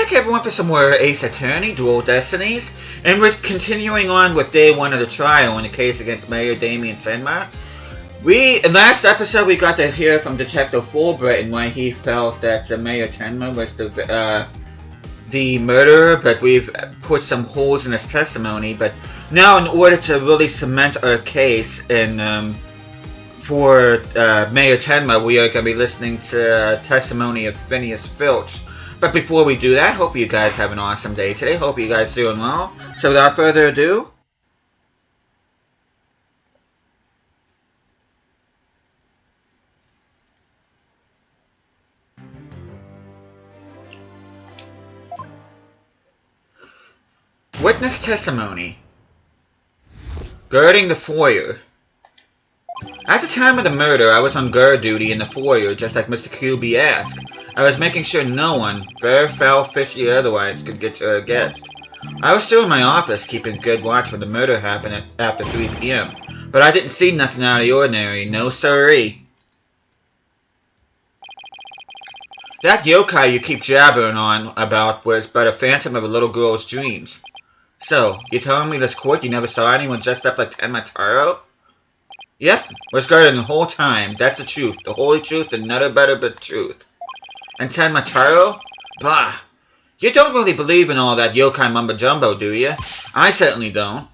back everyone for some more Ace Attorney, Dual Destinies, and we're continuing on with day 1 of the trial in the case against Mayor Damien Tenma. In last episode we got to hear from Detective Fulbright and why he felt that Mayor Tenma was the murderer, but we've put some holes in his testimony. But now in order to really cement our case and for Mayor Tenma, we are going to be listening to testimony of Phineas Filch. But before we do that, hope you guys have an awesome day today. Hope you guys are doing well. So without further ado, witness testimony. Guarding the foyer. At the time of the murder, I was on guard duty in the foyer, just like Mr. QB asked. I was making sure no one, fair, foul, fishy, or otherwise, could get to our guest. I was still in my office, keeping good watch when the murder happened after 3 p.m. But I didn't see nothing out of the ordinary, no siree. That yokai you keep jabbering on about was but a phantom of a little girl's dreams. So, you telling me this court you never saw anyone dressed up like Tenma Taro? Yep, was guarding the whole time. That's the truth. The holy truth and none better but truth. And Tenma Taro? Bah! You don't really believe in all that yokai mumbo-jumbo, do you? I certainly don't.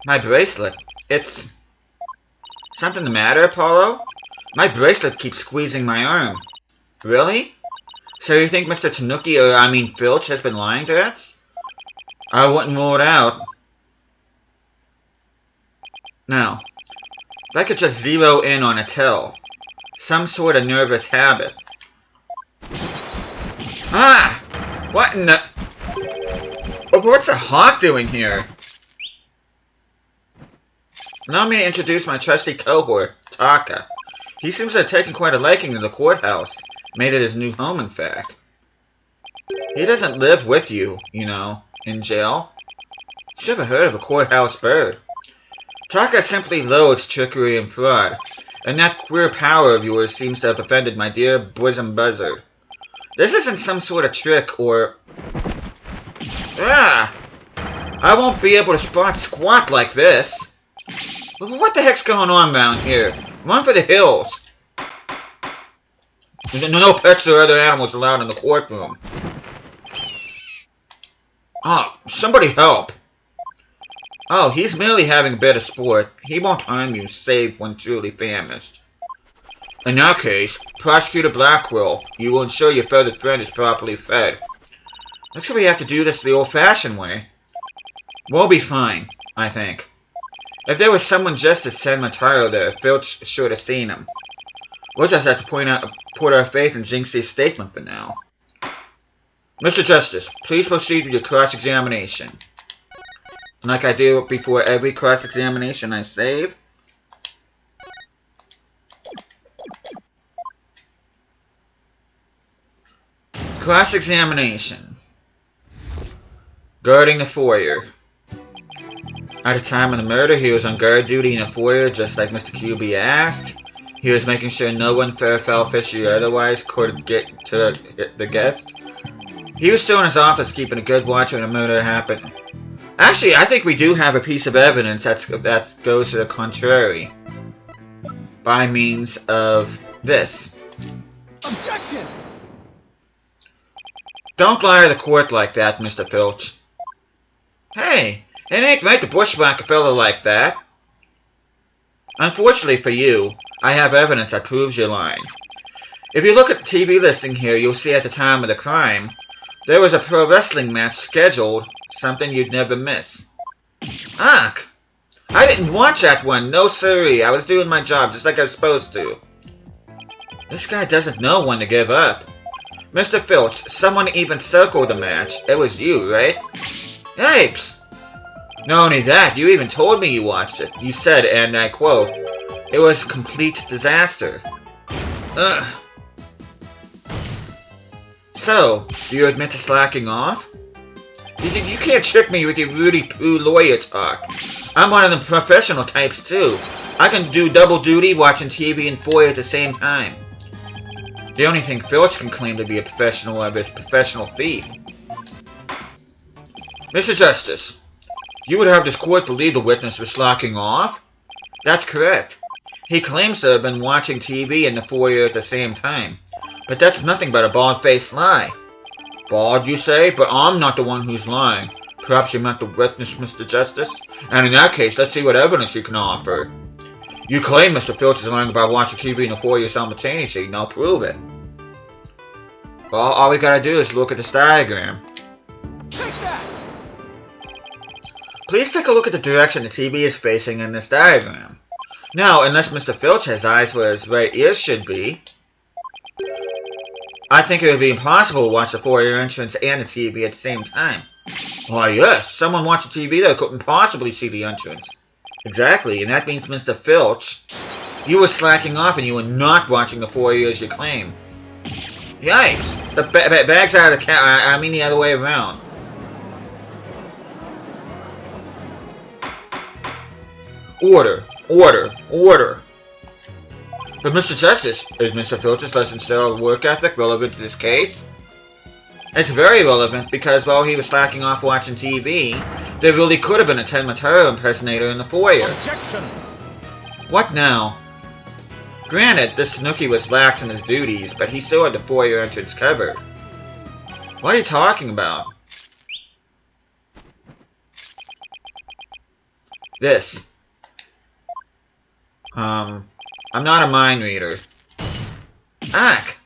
My bracelet. It's... something the matter, Apollo? My bracelet keeps squeezing my arm. Really? So you think Mr. Tanuki, Filch, has been lying to us? I wouldn't rule it out. Now, if I could just zero in on a tell. Some sort of nervous habit. Ah! What in the... what's a hawk doing here? Allow me to introduce my trusty cohort, Taka. He seems to have taken quite a liking to the courthouse. Made it his new home, in fact. He doesn't live with you, you know, in jail. You ever heard of a courthouse bird? Taka simply loathes trickery and fraud, and that queer power of yours seems to have offended my dear bosom buzzard. This isn't some sort of trick or... Ah! I won't be able to spot squat like this. What the heck's going on around here? Run for the hills. No pets or other animals allowed in the courtroom. Oh, somebody help. Oh, he's merely having a bit of sport. He won't harm you, save when truly famished. In that case, Prosecutor Blackwell, you will ensure your feathered friend is properly fed. Looks like we have to do this the old-fashioned way. We'll be fine, I think. If there was someone just as Tenma Taro there, Filch should have seen him. We'll just have to put our faith in Jinxie's statement for now. Mr. Justice, please proceed with your cross-examination. Like I do before every cross-examination I save. Cross-examination. Guarding the foyer. At the time of the murder, he was on guard duty in the foyer, just like Mr. QB asked. He was making sure no one, fair, foul, fishy, or otherwise, could get to the guest. He was still in his office, keeping a good watch when the murder happened. Actually, I think we do have a piece of evidence that goes to the contrary. By means of this. Objection! Don't lie to the court like that, Mr. Filch. Hey, it ain't right to bushwhack a fellow like that. Unfortunately for you, I have evidence that proves you're lying. If you look at the TV listing here, you'll see at the time of the crime, there was a pro wrestling match scheduled, something you'd never miss. Ach! I didn't watch that one, no siree. I was doing my job just like I was supposed to. This guy doesn't know when to give up. Mr. Filch, someone even circled the match. It was you, right? Yipes! Not only that, you even told me you watched it. You said, and I quote, "It was a complete disaster." Ugh. So, do you admit to slacking off? You can't trick me with your Rudy Poo lawyer talk. I'm one of them professional types too. I can do double duty watching TV and foyer at the same time. The only thing Filch can claim to be a professional of is professional thief. Mr. Justice, you would have this court believe the witness was slacking off? That's correct. He claims to have been watching TV in the foyer at the same time. But that's nothing but a bald-faced lie. Bald, you say? But I'm not the one who's lying. Perhaps you meant the witness, Mr. Justice? And in that case, let's see what evidence you can offer. You claim Mr. Filch is lying about watching TV in the foyer simultaneously. Now prove it. Well, all we gotta do is look at this diagram. Take that! Please take a look at the direction the TV is facing in this diagram. Now, unless Mr. Filch has eyes where his right ears should be, I think it would be impossible to watch the foyer entrance and the TV at the same time. Why, yes, someone watching TV that couldn't possibly see the entrance. Exactly, and that means Mr. Filch, you were slacking off and you were not watching the foyer as you claim. Yikes! The bag's out of the cat. I mean the other way around. Order, order, order. But Mr. Justice, is Mr. Filch's lesson style work ethic relevant to this case? It's very relevant because while he was slacking off watching TV, there really could have been a Ted Mataro impersonator in the foyer. Objection! What now? Granted, this Snooki was lax in his duties, but he still had the foyer entrance covered. What are you talking about? This. I'm not a mind reader. Ack!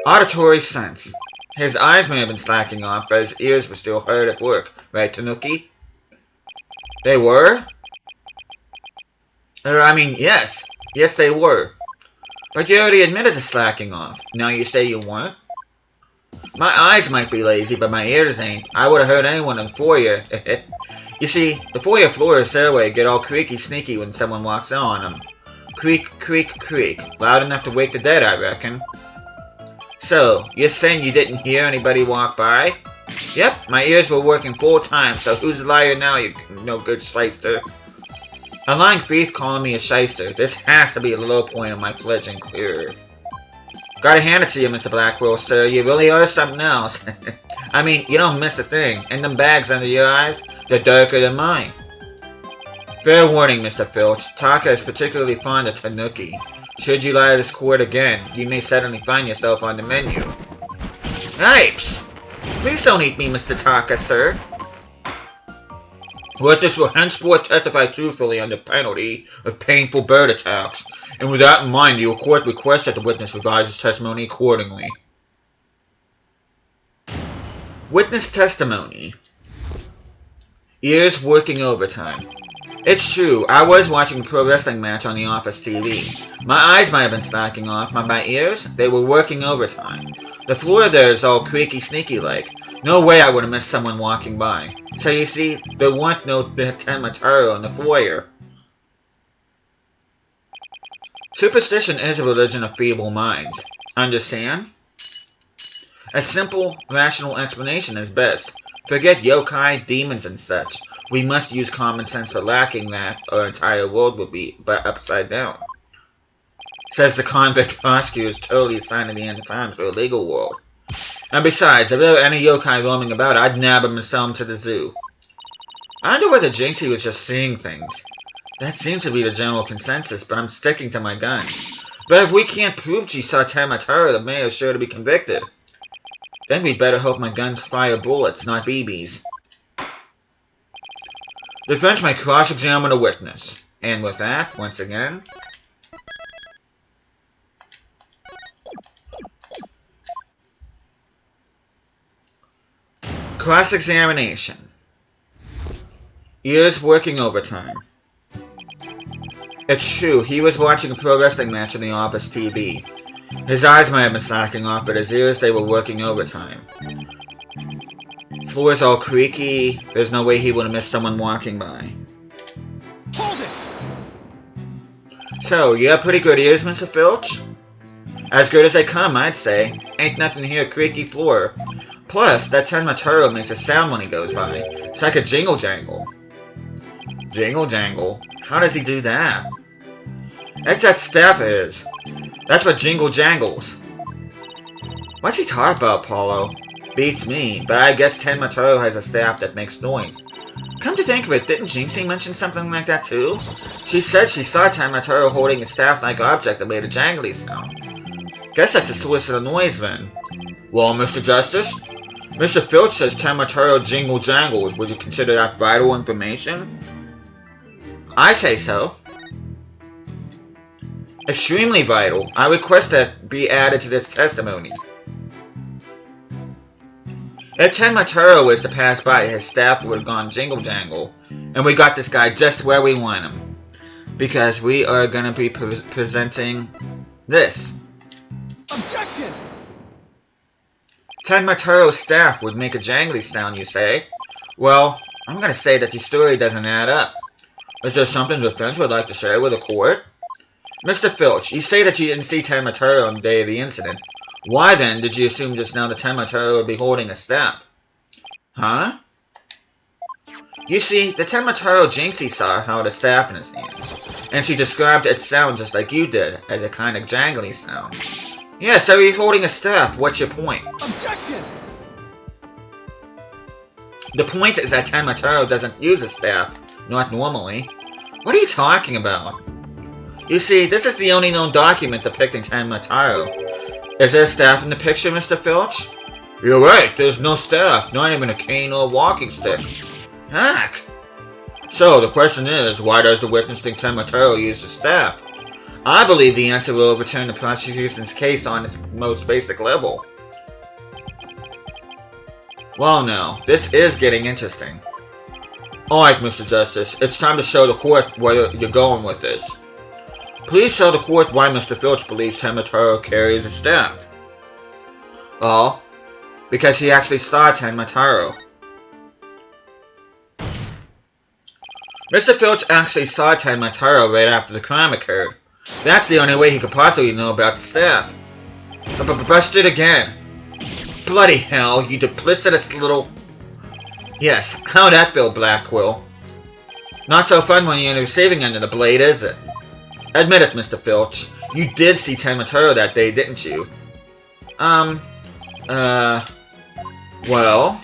Auditory sense. His eyes may have been slacking off, but his ears were still hard at work. Right, Tanuki? They were? Yes. Yes, they were. But you already admitted to slacking off. Now you say you weren't? My eyes might be lazy, but my ears ain't. I would have heard anyone in the foyer. You see, the foyer floor and stairway get all creaky sneaky when someone walks on them. Creak, creak, creak. Loud enough to wake the dead, I reckon. So, you're saying you didn't hear anybody walk by? Yep, my ears were working full time, so who's the liar now, you no good shyster? A lying thief calling me a shyster. This has to be the low point of my fledgling career. Gotta hand it to you, Mr. Blackwell, sir. You really are something else. I mean, you don't miss a thing. And them bags under your eyes, they're darker than mine. Fair warning, Mr. Filch. Taka is particularly fond of Tanuki. Should you lie to this court again, you may suddenly find yourself on the menu. Yipes! Please don't eat me, Mr. Taka, sir. Witness will henceforth testify truthfully under penalty of painful bird attacks, and with that in mind, the court requests that the witness revise his testimony accordingly. Witness testimony. Ears working overtime. It's true, I was watching a pro wrestling match on the office TV. My eyes might have been slacking off, but my ears, they were working overtime. The floor there is all creaky sneaky like. No way I would have missed someone walking by. So you see, there weren't no Ted Mataro in the foyer. Superstition is a religion of feeble minds. Understand? A simple, rational explanation is best. Forget yokai, demons, and such. We must use common sense, for lacking that, our entire world would be upside down. Says the convict prosecutor is totally assigning the end of times to a legal world. And besides, if there were any yokai roaming about, I'd nab him and sell him to the zoo. I wonder whether Jinxie was just seeing things. That seems to be the general consensus, but I'm sticking to my guns. But if we can't prove she saw Ted Mataro, the mayor's sure to be convicted. Then we'd better hope my guns fire bullets, not BBs. Defense may cross-examine a witness. And with that, once again... Cross-examination. Ears working overtime. It's true, he was watching a pro wrestling match on the office TV. His eyes might have been slacking off, but his ears, they were working overtime. Floor's all creaky, there's no way he would have missed someone walking by. Hold it! So, you have pretty good ears, Mr. Filch? As good as they come, I'd say. Ain't nothing here, creaky floor. Plus, that Ted Mataro makes a sound when he goes by. It's like a jingle jangle. Jingle jangle? How does he do that? That's that staff of his. That's what jingle jangles. What's he talking about, Paulo? Beats me, but I guess Tenmataro has a staff that makes noise. Come to think of it, didn't Jinxie mention something like that too? She said she saw Tenmataro holding a staff-like object that made a jangly sound. Guess that's a source of the noise then. Well, Mr. Justice? Mr. Filch says Tenmataro jingle jangles. Would you consider that vital information? I say so. Extremely vital. I request that be added to this testimony. If Tenmataro was to pass by, his staff would have gone jingle jangle, and we got this guy just where we want him. Because we are going to be presenting this. Objection! Tenmataro's staff would make a jangly sound, you say? Well, I'm going to say that the story doesn't add up. Is there something the defense would like to share with the court? Mr. Filch, you say that you didn't see Tenmataro on the day of the incident. Why then did you assume just now that Tenmataro would be holding a staff? Huh? You see, the Tenmataro Jinxie saw held a staff in his hands, and she described its sound just like you did, as a kind of jangly sound. Yeah, so he's holding a staff. What's your point? Objection! The point is that Tenmataro doesn't use a staff. Not normally. What are you talking about? You see, this is the only known document depicting Tenmataro. Is there a staff in the picture, Mr. Filch? You're right, there's no staff, not even a cane or a walking stick. Heck! So, the question is, why does the witness think Tenmataro used a staff? I believe the answer will overturn the prosecution's case on its most basic level. Well now, this is getting interesting. Alright, Mr. Justice, it's time to show the court where you're going with this. Please tell the court why Mr. Filch believes Tenmataro carries a staff. Well, because he actually saw Tenmataro. Mr. Filch actually saw Tenmataro right after the crime occurred. That's the only way he could possibly know about the staff. Busted again. Bloody hell, you duplicitous little... Yes, how'd that feel, Blackwell? Not so fun when you're in the receiving end of the blade, is it? Admit it, Mr. Filch. You did see Tenmataro that day, didn't you? Well...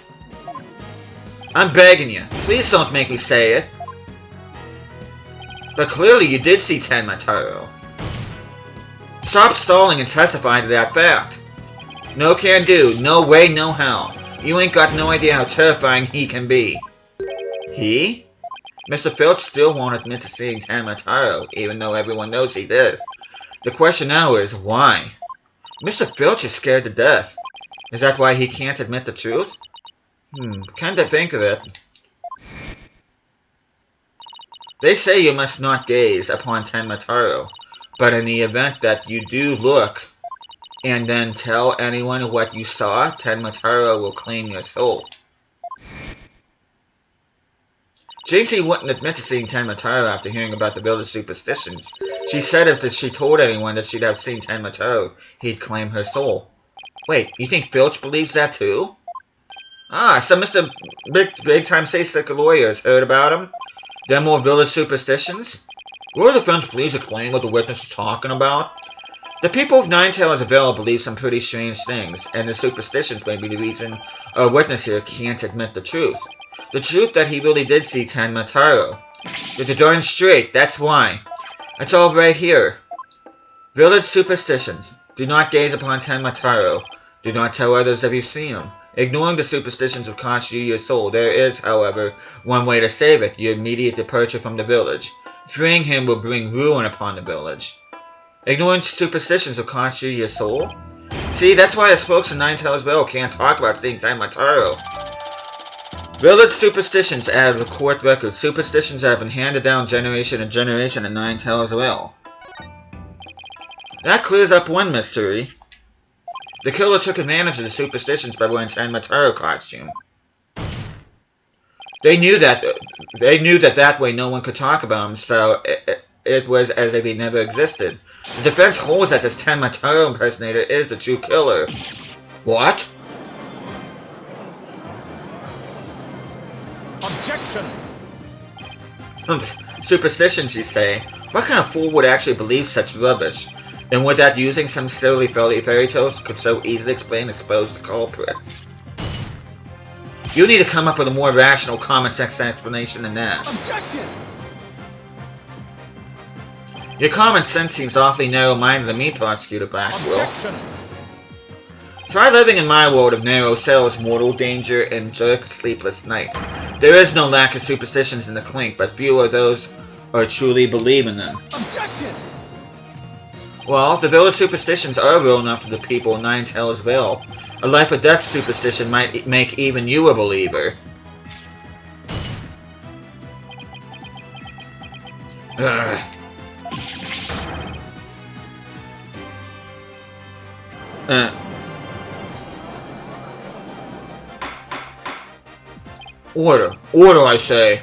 I'm begging you, please don't make me say it. But clearly you did see Tenmataro. Stop stalling and testify to that fact. No can do, no way, no how. You ain't got no idea how terrifying he can be. He? Mr. Filch still won't admit to seeing Tenmataro, even though everyone knows he did. The question now is, why? Mr. Filch is scared to death. Is that why he can't admit the truth? Come to think of it. They say you must not gaze upon Tenmataro, but in the event that you do look, and then tell anyone what you saw, Tenmataro will claim your soul. Jinxie wouldn't admit to seeing Tenmataro after hearing about the village superstitions. She said if she told anyone that she'd have seen Tenmataro, he'd claim her soul. Wait, you think Filch believes that too? Ah, so Mr. Big Time Say Sick lawyers heard about him? There are more village superstitions? Will the defense please explain what the witness is talking about? The people of Nine Tails Vale believe some pretty strange things, and the superstitions may be the reason our witness here can't admit the truth. The truth that he really did see Tenmataro. You're darn straight, that's why. It's all right here. Village superstitions. Do not gaze upon Tenmataro. Do not tell others if you've seen him. Ignoring the superstitions will cost you your soul. There is, however, one way to save it, your immediate departure from the village. Freeing him will bring ruin upon the village. Ignoring superstitions will cost you your soul? See, that's why the spokes in Nine Tails Vale can't talk about seeing Tenmataro. Village superstitions add to the court record. Superstitions have been handed down generation to generation in Nine Tails Vale. That clears up one mystery. The killer took advantage of the superstitions by wearing Tenmataro costume. They knew that way no one could talk about him, so it was as if he never existed. The defense holds that this Tenmataro impersonator is the true killer. What? Objection! Superstitions, you say? What kind of fool would actually believe such rubbish? And would that using some silly fairy tales could so easily explain expose the culprit? You need to come up with a more rational, common sense explanation than that. Objection! Your common sense seems awfully narrow-minded to me, Prosecutor Blackwell. Objection! Try living in my world of narrow cells, mortal danger, and dark, sleepless nights. There is no lack of superstitions in the clink, but few are those who truly believe in them. Objection! Well, the village superstitions are real enough to the people in Nine Tails Vale. A life or death superstition might make even you a believer. Ugh. Order. Order, I say.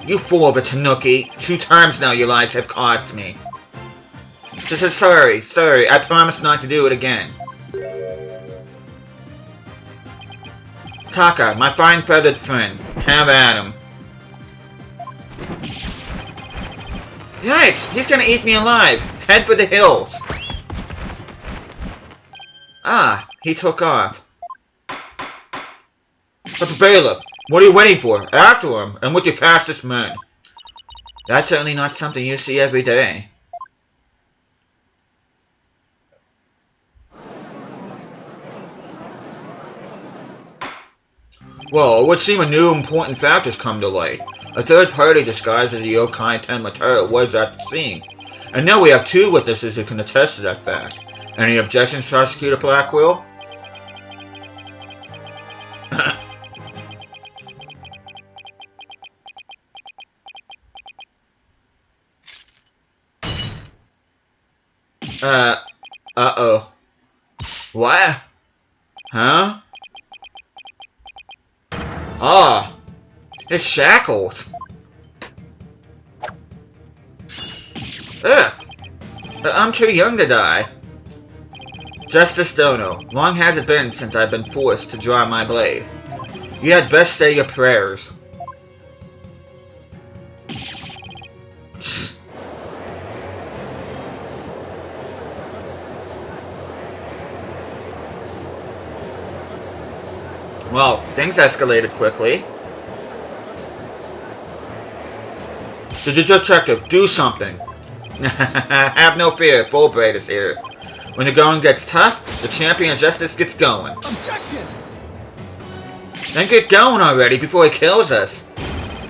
You fool of a tanuki. 2 times now your lives have cost me. Just say sorry, sorry. I promise not to do it again. Taka, my fine feathered friend. Have at him. Yikes! He's gonna eat me alive! Head for the hills! Ah, he took off. But the bailiff, what are you waiting for? After him, and with your fastest men. That's certainly not something you see every day. Well, it would seem a new important fact has come to light. A third party disguised as a yokai Tenmatara was at the scene. And now we have 2 witnesses who can attest to that fact. Any objections, Prosecutor Blackwell? Uh-oh. What? Huh? Ah, it's shackles. Ugh. I'm too young to die. Justice Dono, long has it been since I've been forced to draw my blade. You had best say your prayers. Well, things escalated quickly. The detective, do something. Have no fear, Fulbright is here. When the going gets tough, the champion of justice gets going. Objection! Then get going already before he kills us.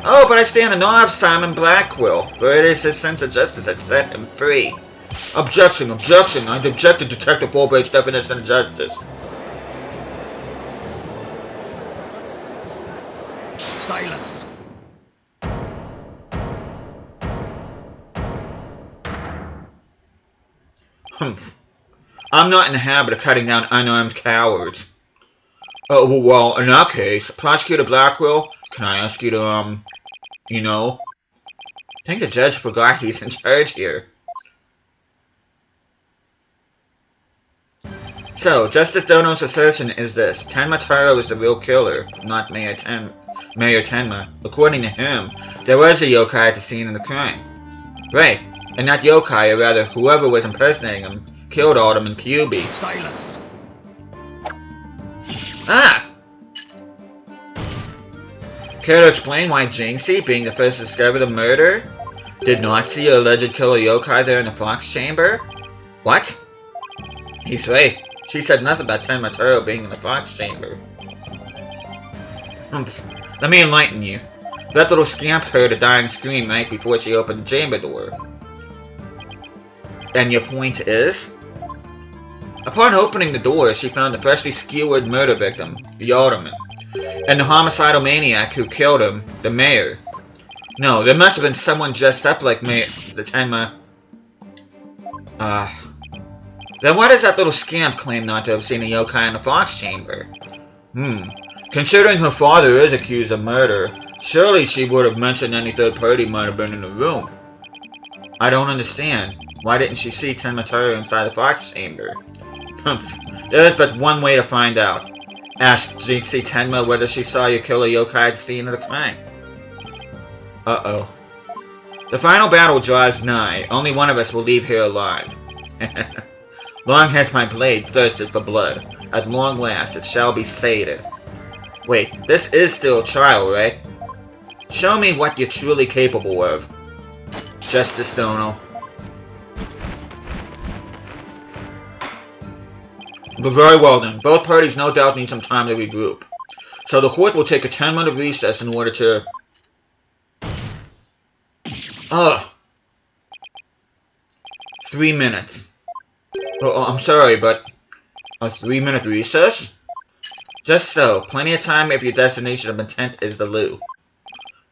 Oh, but I stand in awe of Simon Blackwell, for it is his sense of justice that set him free. Objection, objection, I object to Detective Fulbright's definition of justice. Silence! Humph. I'm not in the habit of cutting down unarmed cowards. Oh, well, in that case, Prosecutor Blackwell, can I ask you to, you know? I think the judge forgot he's in charge here. So, Justice Dono's assertion is this. Tenmataro is the real killer, not Mayor Tenma. According to him, there was a yokai at the scene of the crime. Right, and that yokai, or rather, whoever was impersonating him, killed Alderman Kyubi. Silence! Ah! Care to explain why Jinxie, being the first to discover the murder, did not see a alleged killer yokai there in the Fox Chamber? What? He's right. She said nothing about Tenmataro being in the Fox Chamber. Let me enlighten you. That little scamp heard a dying scream right before she opened the chamber door. And your point is? Upon opening the door, she found the freshly skewered murder victim, the Alderman, and the homicidal maniac who killed him, the mayor. No, there must have been someone dressed up like the Tenma. Then why does that little scamp claim not to have seen a yokai in the Fox Chamber? Considering her father is accused of murder, surely she would have mentioned any third party might have been in the room. I don't understand. Why didn't she see Tenmataro inside the Fox Chamber? There is but one way to find out. Ask Jinxie Tenma whether she saw your killer yokai at the scene of the crime. Uh-oh. The final battle draws nigh. Only one of us will leave here alive. Long has my blade thirsted for blood. At long last, it shall be sated. Wait, this is still a trial, right? Show me what you're truly capable of, Justice Dono. But very well then. Both parties no doubt need some time to regroup. So the court will take a 10-minute recess in order to... Ugh. 3 minutes. Oh, I'm sorry, but... A 3-minute recess? Just so. Plenty of time if your destination of intent is the loo.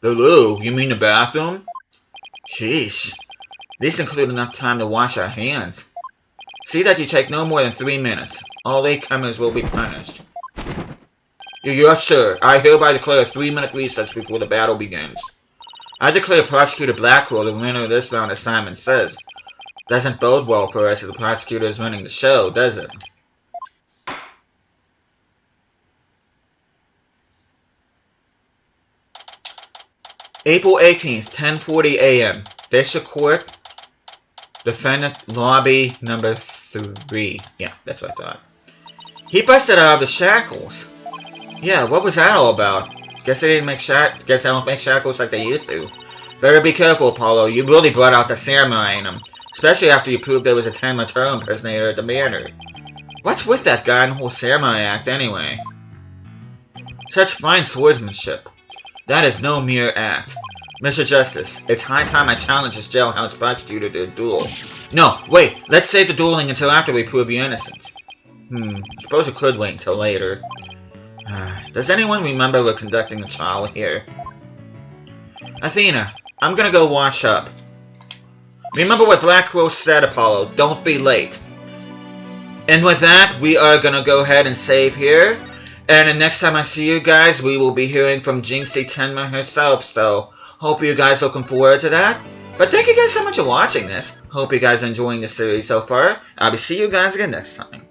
The loo? You mean the bathroom? Sheesh. These include enough time to wash our hands. See that you take no more than 3 minutes. All latecomers will be punished. Yes, sir. I hereby declare a 3-minute recess before the battle begins. I declare Prosecutor Blackwell the winner of this round, as Simon says. Doesn't bode well for us if the prosecutor is running the show, does it? April 18th, 10:40 a.m. District Court. Defendant Lobby number 3. Yeah, that's what I thought. He busted out of the shackles. Yeah, what was that all about? Guess they don't make shackles like they used to. Better be careful, Apollo. You really brought out the samurai in him. Especially after you proved there was a Ten Matero impersonator at the manor. What's with that guy and the whole samurai act, anyway? Such fine swordsmanship. That is no mere act. Mr. Justice, it's high time I challenge this jailhouse prosecutor to a duel. No, wait, let's save the dueling until after we prove your innocence. Suppose we could wait until later. Does anyone remember we're conducting a trial here? Athena, I'm gonna go wash up. Remember what Blackwell said, Apollo, don't be late. And with that, we are gonna go ahead and save here. And the next time I see you guys, we will be hearing from Jinxie Tenma herself, so hope you guys looking forward to that. But thank you guys so much for watching this. Hope you guys are enjoying the series so far. I'll be seeing you guys again next time.